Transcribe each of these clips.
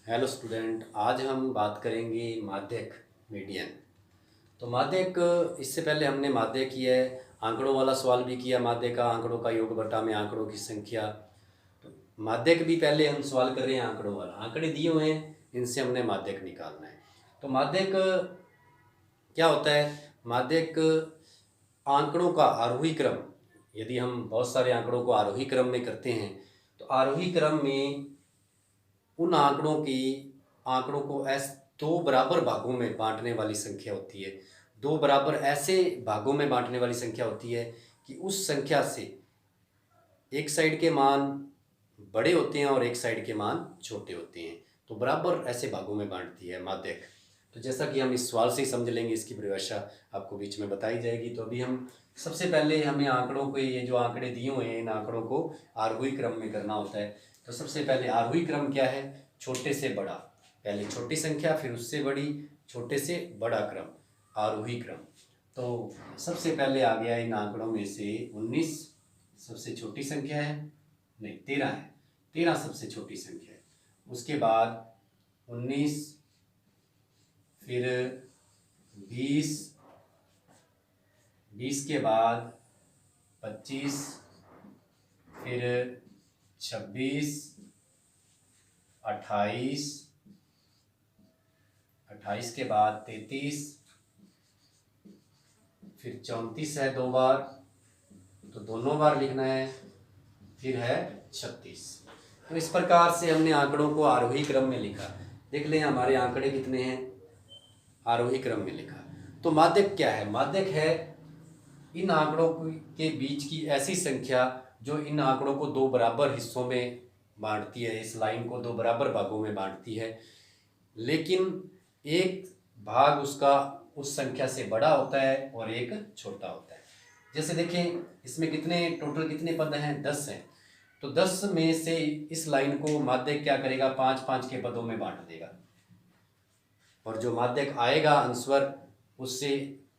Hello student, आज हम बात करेंगे माध्यक मीडियन। तो माध्यक, इससे पहले हमने माध्यक किया है, आंकड़ों वाला सवाल भी किया, माध्यक का आंकड़ों का योग बटा में आंकड़ों की संख्या। तो माध्यक भी पहले हम सवाल कर रहे हैं आंकड़ों वाला, आंकड़े दिए हुए हैं, इनसे हमने माध्यक निकालना है। तो माध्यक क्या होता है? माध्यक आंकड़ों का आरोही क्रम, यदि हम बहुत सारे आंकड़ों को आरोही क्रम में करते हैं तो आरोही क्रम में उन आंकड़ों को दो बराबर भागों में बांटने वाली संख्या होती है। दो बराबर ऐसे भागों में बांटने वाली संख्या होती है कि उस संख्या से एक साइड के मान बड़े होते हैं और एक साइड के मान छोटे होते हैं, तो बराबर ऐसे भागों में बांटती है माध्यक। तो जैसा कि हम इस सवाल से ही समझ लेंगे, इसकी परिभाषा आपको बीच में बताई जाएगी। तो अभी हम सबसे पहले हमें आंकड़ों को, ये जो आंकड़े दिए हुए हैं, इन आंकड़ों को आरोही क्रम में करना होता है। तो सबसे पहले आरोही क्रम क्या है? छोटे से बड़ा, पहले छोटी संख्या फिर उससे बड़ी, छोटे से बड़ा क्रम, आरोही क्रम। तो सबसे पहले आ गया इन आंकड़ों में से 19 सबसे छोटी संख्या है, नहीं 13 है, 13 सबसे छोटी संख्या है। उसके बाद 19, फिर 20, 20 के बाद 25, फिर 26, 28, 28 के बाद 33, फिर 34 है दो बार, तो दोनों बार लिखना है, फिर है 36। तो इस प्रकार से हमने आंकड़ों को आरोही क्रम में लिखा। देख लें हमारे आंकड़े कितने हैं, आरोही क्रम में लिखा। तो माध्यक क्या है? माध्यक है इन आंकड़ों के बीच की ऐसी संख्या जो इन आंकड़ों को दो बराबर हिस्सों में बांटती है, इस लाइन को दो बराबर भागों में बांटती है, लेकिन एक भाग उसका उस संख्या से बड़ा होता है और एक छोटा होता है। जैसे देखें, इसमें टोटल कितने पद हैं? 10 हैं। तो 10 में से इस लाइन को माध्यक क्या करेगा? 5-5 के पदों में बांट देगा, और जो माध्यक आएगा अंशवर, उससे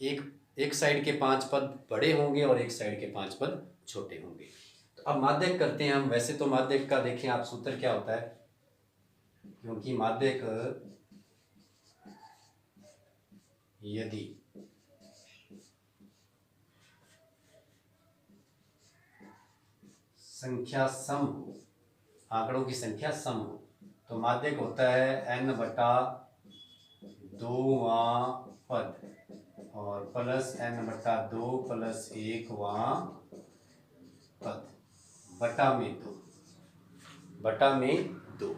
एक साइड के 5 पद बड़े होंगे और एक साइड के 5 पद छोटे होंगे। तो अब माध्यक करते हैं हम। वैसे तो माध्यक का देखें आप सूत्र क्या होता है, क्योंकि माध्यक यदि संख्या सम हो, आंकड़ों की संख्या सम हो, तो माध्यक होता है n बटा 2वां पद और प्लस n बटा 2 प्लस 1वां पद बटा में 2, बटा में 2।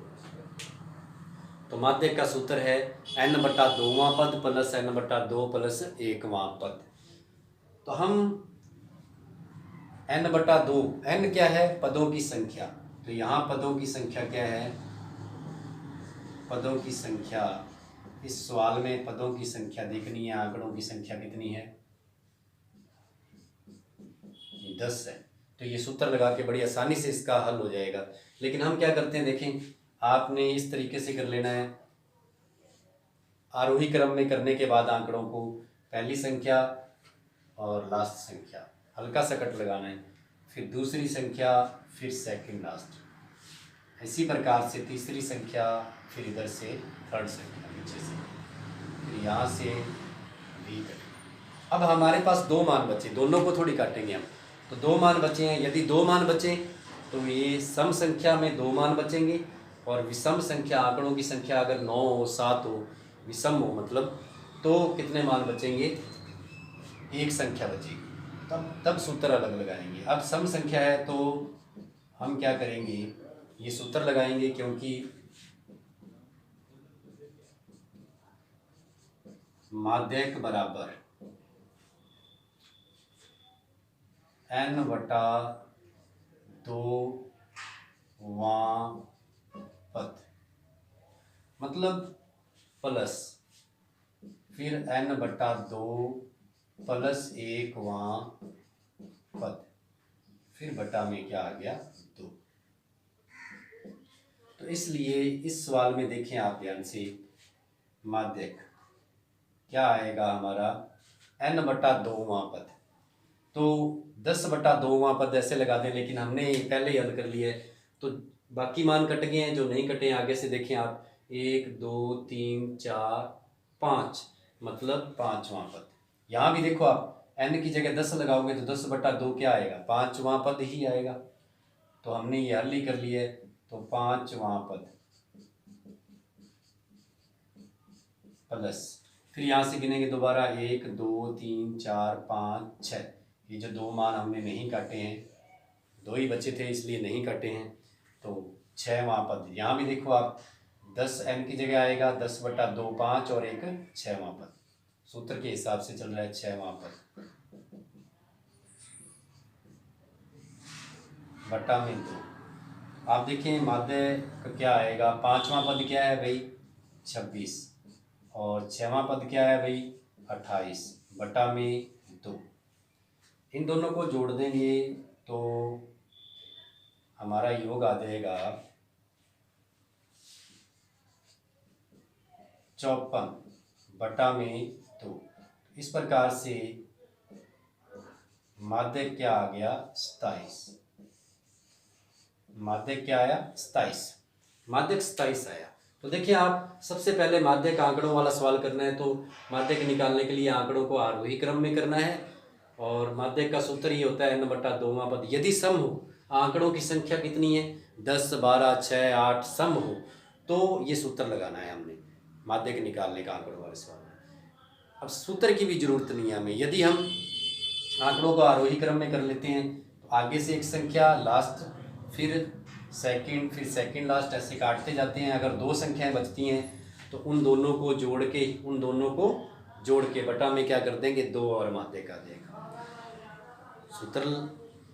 तो माध्यक का सूत्र है n बटा 2वां पद प्लस n बटा 2 प्लस 1वां पद। तो हम n बटा 2, n क्या है? पदों की संख्या। तो यहाँ पदों की संख्या क्या है? पदों की संख्या, इस सवाल में पदों की संख्या देखनी है। आंकड़ों की संख्या कितनी है? 10 है। तो ये सूत्र लगा के बड़ी आसानी से इसका हल हो जाएगा। लेकिन हम क्या करते हैं, देखें, आपने इस तरीके से कर लेना है। आरोही क्रम में करने के बाद आंकड़ों को पहली संख्या और लास्ट संख्या हल्का सा कट लगाना है, फिर दूसरी संख्या, फिर सेकंड लास्ट, इसी प्रकार से तीसरी संख्या, फिर इधर से थर्ड संख्या नीचे से, फिर यहाँ से भी कट। अब हमारे पास दो मान बचे, दोनों को थोड़ी काटेंगे हम। तो दो मान बचे हैं, यदि दो मान बचे तो ये सम संख्या में दो मान बचेंगे, और विषम संख्या, आंकड़ों की संख्या अगर 9 हो, 7 हो, विषम हो मतलब, तो कितने मान बचेंगे? एक संख्या बचेगी। तब सूत्र अलग लगाएंगे। अब सम संख्या है तो हम क्या करेंगे, ये सूत्र लगाएंगे, क्योंकि माध्यक बराबर n बटा 2वां पद, मतलब प्लस फिर n बटा 2 प्लस 1वां पद, फिर बटा में क्या आ गया? 2। तो इसलिए इस सवाल में देखें आप ध्यान से, माध्यक क्या आएगा हमारा? n बटा 2वां पद। तो 10 बटा 2वां पद ऐसे लगा दें, लेकिन हमने पहले ही हल कर लिया है, तो बाकी मान कट गए हैं, जो नहीं कटे हैं आगे से देखें आप। 1 2 3 4 5, मतलब पाँचवां पद। यहाँ भी देखो आप n की जगह 10 लगाओगे तो 10/2 क्या आएगा, पाँचवां पद ही आएगा। तो हमने ये हल ही कर लिया है, तो पाँचवां पद प्लस, फिर यहाँ से गिनेंगे दोबारा 1 2 3 4 5 6, ये जो दो मान हमने नहीं काटे हैं, दो ही बचे थे इसलिए नहीं काटे हैं, तो 6वां पद। यहाँ भी देखो आप 10n की जगह आएगा 10/2 5 और एक 6वां पद। सूत्र के हिसाब से चल रहा है 6वां पद बटा में 2। आप देखें माध्य का क्या आएगा, पाँचवां पद क्या है भाई 26 और 6वां पद क्या है भाई 28 बटा में 2। इन दोनों को जोड़ देंगे तो हमारा योग आ जाएगा 54 बटा में 2। इस प्रकार से माध्य क्या आ गया 27। माध्य क्या आया 27, माध्यक 27 आया। तो देखिए आप सबसे पहले माध्यक आंकड़ों वाला सवाल करना है, तो माध्यक निकालने के लिए आंकड़ों को आरोही क्रम में करना है और माध्यक का सूत्र ये होता है n/2वां पद। यदि सम हो, आंकड़ों की संख्या कितनी है 10 12 6 8 सम हो, तो ये सूत्र लगाना है हमने माध्यक निकालने का आंकड़ों वाले सवाल में। अब सूत्र की भी जरूरत नहीं है हमें, यदि हम आंकड़ों को आरोही क्रम में कर लेते हैं तो आगे से एक संख्या लास्ट, फिर सेकंड लास्ट, ऐसे काटते जाते हैं। अगर दो संख्याएं बचती हैं तो उन दोनों को जोड़ के बटा में क्या कर देंगे 2 और माध्यक आ जाएगा। सूत्र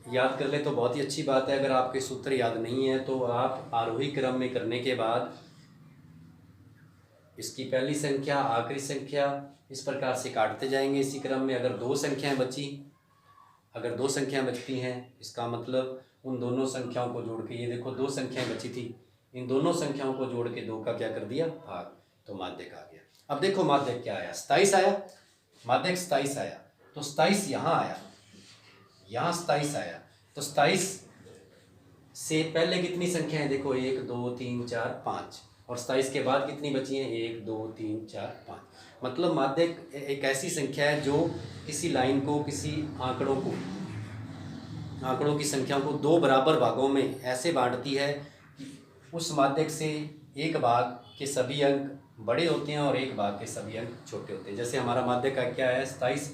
याद कर ले तो बहुत ही अच्छी बात है। अगर आपके सूत्र याद नहीं है तो आप आरोही क्रम में करने के बाद इसकी पहली संख्या आखिरी संख्या इस प्रकार से काटते जाएंगे इसी क्रम में। अगर दो संख्याएं बचती हैं इसका मतलब उन दोनों संख्याओं को जोड़ के, ये देखो दो संख्याएं बची थी, इन दोनों संख्याओं को जोड़ के 2 का क्या कर दिया भाग, तो माध्यक आ गया। अब देखो माध्यक क्या आया 27 आया, माध्यक 27 आया। तो 27 यहाँ आया, यहाँ 27 आया, तो 27 से पहले कितनी संख्याएं देखो 1 2 3 4 5 और 27 के बाद कितनी बची हैं 1 2 3 4 5। मतलब माध्यक एक ऐसी संख्या है जो किसी लाइन को, किसी आंकड़ों की संख्याओं को दो बराबर भागों में ऐसे बांटती है कि उस माध्यक से एक भाग के सभी अंक बड़े होते हैं और एक भाग के सभी अंक छोटे होते हैं। जैसे हमारा माध्यक का क्या है 27,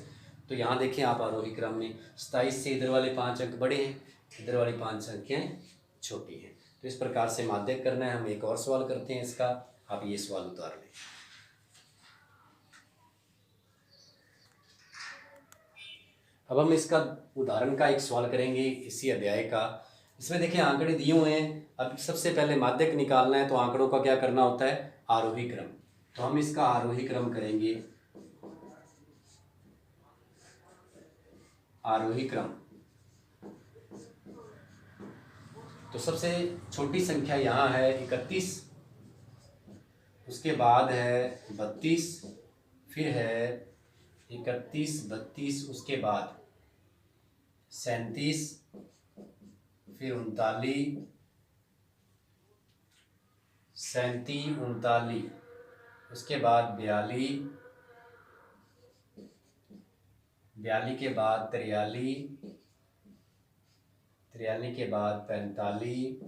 तो यहाँ देखें आप आरोही क्रम में 27 से इधर वाले 5 अंक बड़े हैं, इधर वाली 5 संख्याएं छोटी हैं। तो इस प्रकार से माध्यक करना है। हम एक और सवाल करते हैं इसका, आप ये सवाल उतार लें। अब हम इसका उदाहरण का एक सवाल करेंगे इसी अध्याय का। इसमें देखिए आंकड़े दिए हुए हैं। अब सबसे पहले माध्यक निकालना है तो आंकड़ों का क्या करना होता है आरोही क्रम। तो हम इसका आरोही क्रम करेंगे, आरोही क्रम। तो सबसे छोटी संख्या यहाँ है 31, उसके बाद है 32, फिर है 31 32, उसके बाद 37, फिर 39 37 39, उसके बाद 42 42 के बाद 43 43 के बाद 45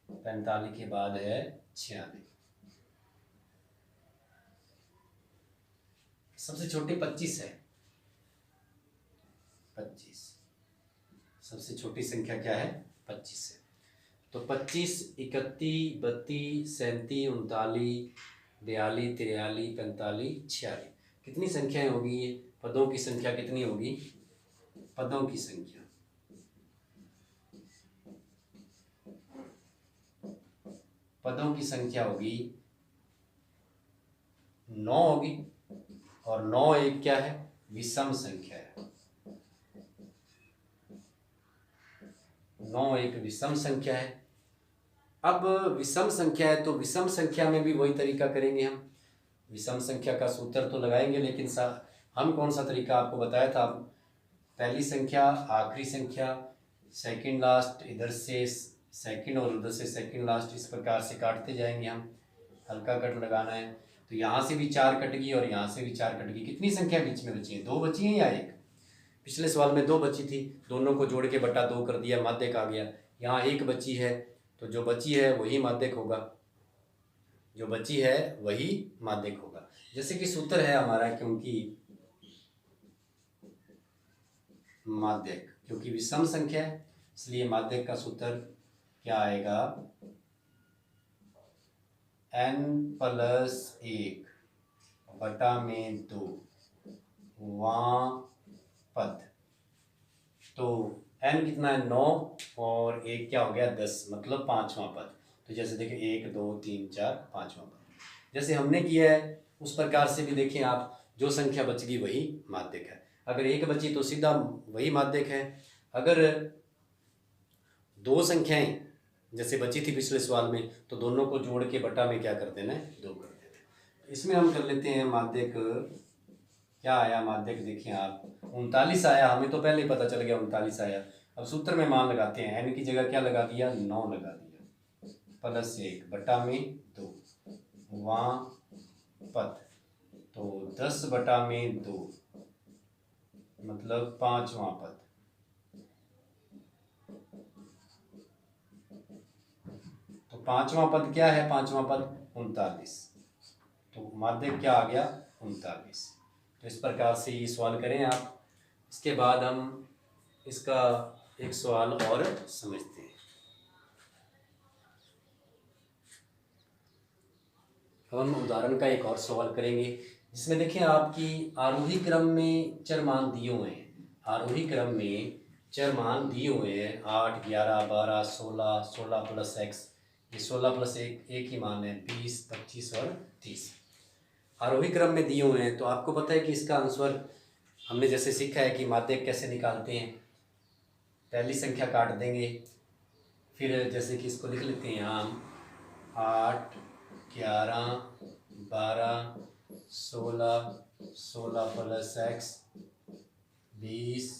45 के बाद है 46। सबसे छोटी 25 है, 25 सबसे छोटी संख्या क्या है 25 है। तो 25 31 32 37 39 42 43 45 46 कितनी संख्याएं होगी ये, पदों की संख्या कितनी होगी, पदों की संख्या होगी 9 होगी। और 9 एक क्या है विषम संख्या है, 9 एक विषम संख्या है। अब विषम संख्या है तो विषम संख्या में भी वही तरीका करेंगे हम। विषम संख्या का सूत्र तो लगाएंगे, लेकिन हम कौन सा तरीका आपको बताया था, पहली संख्या आखिरी संख्या सेकंड लास्ट, इधर से सेकंड और उधर से सेकंड लास्ट, इस प्रकार से काटते जाएंगे हम। हल्का कट लगाना है। तो यहाँ से भी 4 कट गई और यहाँ से भी 4 कट गई। कितनी संख्या बीच में बची है? 2 बची है या 1? पिछले सवाल में 2 बची थी, दोनों को जोड़ के बटा 2 कर दिया, माध्यक आ गया। यहाँ 1 बची है, तो जो बची है वही माध्यक होगा, जो बची है वही माध्यक होगा। जैसे कि सूत्र है हमारा, क्योंकि माध्यक, क्योंकि विषम संख्या है इसलिए माध्यक का सूत्र क्या आएगा? n+1 बटा में 2 वां पद। तो n कितना है? 9 और 1 क्या हो गया? 10, मतलब 5वां पद। तो जैसे देखिए 1 2 3 4 5वां पद जैसे हमने किया है उस प्रकार से भी देखें आप, जो संख्या बच गई वही माध्यक है। अगर 1 बची तो सीधा वही माध्यक है। अगर 2 संख्याएं जैसे बची थी पिछले सवाल में, तो दोनों को जोड़ के बटा में क्या कर देना है? 2 कर देना है। इसमें हम कर लेते हैं माध्यक। क्या आया माध्यक? देखिए आप 39 आया, हमें तो पहले ही पता चल गया 39 आया। अब सूत्र में मान लगाते हैं, n की जगह क्या लगा दिया? 9 लगा दिया, +1 बटा में 2 वां पद। तो 10 बटा में 2 मतलब 5वां पद। तो 5वां पद क्या है? 5वां पद 39। तो माध्यक क्या आ गया? 39। तो इस प्रकार से ये सवाल करें आप। इसके बाद हम इसका एक सवाल और समझते हैं। अब हम उदाहरण का एक और सवाल करेंगे, जिसमें देखें आपकी आरोही क्रम में चर मान दिए हुए हैं। आरोही क्रम में चर मान दिए हुए हैं 8 11 12 16, 16 + x, ये 16 + 1 एक ही मान है 20 25 और 30। आरोही क्रम में दिए हुए हैं, तो आपको पता है कि इसका आंसर हमने जैसे सीखा है कि माध्यक कैसे निकालते हैं। पहली संख्या काट देंगे, फिर जैसे कि इसको लिख लेते हैं हम 8 11 12 16, 16 + x 20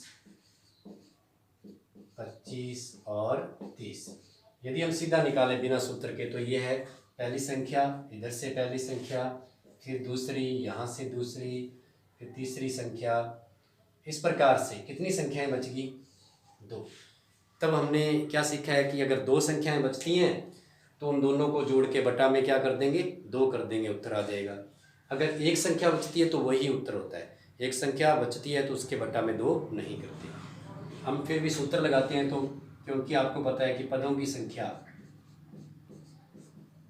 25 और 30। यदि हम सीधा निकालें बिना सूत्र के, तो ये है पहली संख्या, इधर से पहली संख्या, फिर दूसरी, यहाँ से दूसरी, फिर तीसरी संख्या। इस प्रकार से कितनी संख्याएं बच गई? 2। तब हमने क्या सीखा है कि अगर 2 संख्याएं बचती हैं तो उन दोनों को जोड़ के बटा में क्या कर देंगे? 2 कर देंगे, उत्तर आ जाएगा। अगर एक संख्या बचती है तो वही उत्तर होता है, एक संख्या बचती है तो उसके बटा में 2 नहीं करते। हम फिर भी सूत्र लगाते हैं, तो क्योंकि आपको पता है कि पदों की संख्या,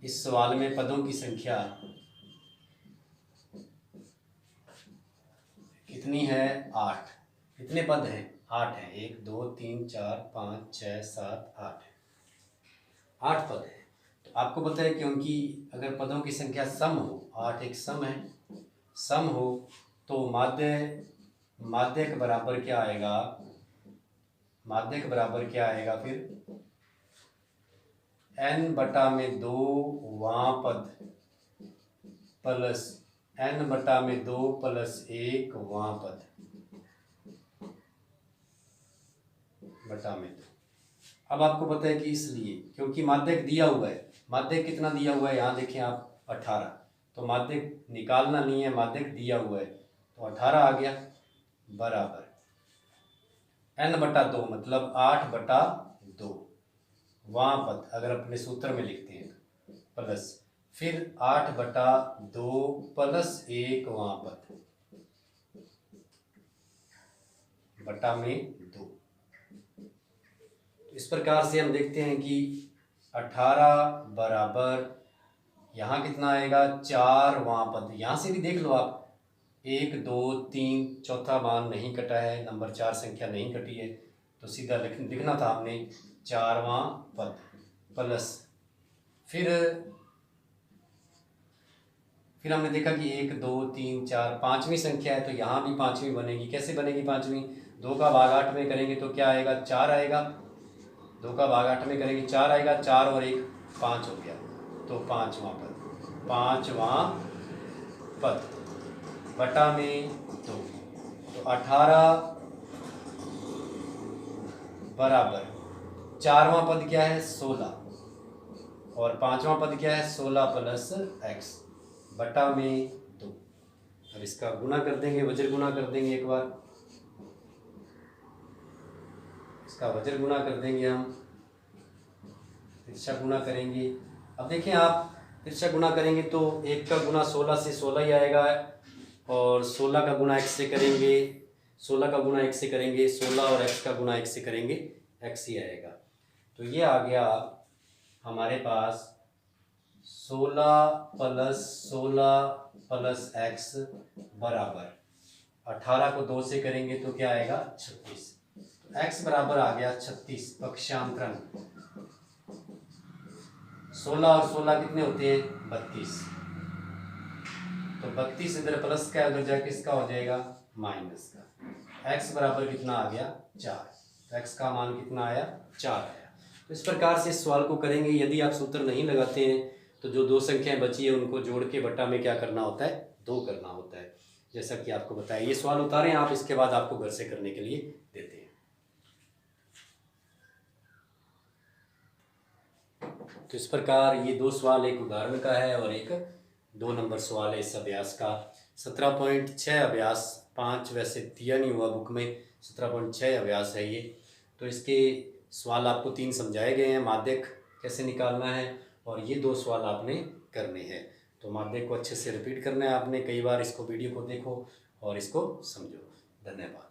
इस सवाल में पदों की संख्या कितनी है? 8। कितने पद हैं? 8 हैं। 1 2 3 4 5 6 7 8, 8 पद हैं। तो आपको पता है क्योंकि अगर पदों की संख्या सम हो, 8 एक सम है, सम हो तो माध्यक बराबर क्या आएगा? माध्यक बराबर क्या आएगा फिर? n बटा में 2 वां पद प्लस n बटा में 2 + 1 वां पद बटा में 2। अब आपको पता है कि इसलिए क्योंकि माध्यक दिया हुआ है, माध्यक कितना दिया हुआ है? यहाँ देखें आप 18। तो माध्यक निकालना नहीं है, माध्यक दिया हुआ है, तो 18 आ गया बराबर n बटा 2 मतलब 8 बटा 2 वां पद, अगर अपने सूत्र में लिखते हैं तो प्लस फिर 8 बटा 2 + 1 वां पद बटा में 2। इस प्रकार से हम देखते हैं कि 18 बराबर यहाँ कितना आएगा? 4 वां पद। यहाँ से भी देख लो आप, 1 2 3 चौथा मान नहीं कटा है, नंबर 4 संख्या नहीं कटी है, तो सीधा लिखना था हमने 4वां पद प्लस फिर हमने देखा कि 1 2 3 4 5वीं संख्या है, तो यहाँ भी 5वीं बनेगी। कैसे बनेगी 5वीं? 2 का भाग 8 में करेंगे तो क्या आएगा? 4 आएगा। 2 का भाग 8 में करेंगे 4 आएगा, 4 और 1 5 हो गया, तो 5वां पद, 5वां पद बटा में 2। तो 18 बराबर 4वां पद क्या है? 16 और पांचवा पद क्या है 16 प्लस एक्स बटा में 2। अब इसका गुना कर देंगे, वज्र गुना कर देंगे एक बार, इसका वज्र गुना कर देंगे हम, तिरछा गुना करेंगे। अब देखें आप तिरछा गुना करेंगे तो एक का गुना 16 से 16 ही आएगा, और 16 का गुना x से करेंगे, 16 का गुना x से करेंगे 16 और x का गुना x से करेंगे x ही आएगा। तो ये आ गया हमारे पास 16 प्लस x बराबर 18 को 2 से करेंगे तो क्या आएगा 36। तो x बराबर आ गया 36। पक्षांतरण 16 और 16 कितने होते हैं 32। तो 32 इधर प्लस का उधर जाके इसका हो जाएगा माइनस का। x बराबर कितना आ गया 4। तो x का मान कितना आया 4 आया। तो इस प्रकार से इस सवाल को करेंगे। यदि आप सूत्र नहीं लगाते हैं तो जो दो संख्याएं बची है उनको जोड़ के बटा में क्या करना होता है 2 करना होता है, जैसा कि आपको बताया। ये सवाल उतारें आप, इसके बाद आपको घर से करने के लिए देते हैं। तो इस प्रकार ये 2 सवाल एक उदाहरण का है और एक 2 नंबर सवाल है इस अभ्यास का। 17.6 अभ्यास 5 वैसे दिया नहीं हुआ बुक में, 17.6 अभ्यास है ये। तो इसके सवाल आपको 3 समझाए गए हैं, माध्यक कैसे निकालना है, और ये 2 सवाल आपने करने हैं। तो माध्यक को अच्छे से रिपीट करना है आपने, कई बार इसको वीडियो को देखो और इसको समझो। धन्यवाद।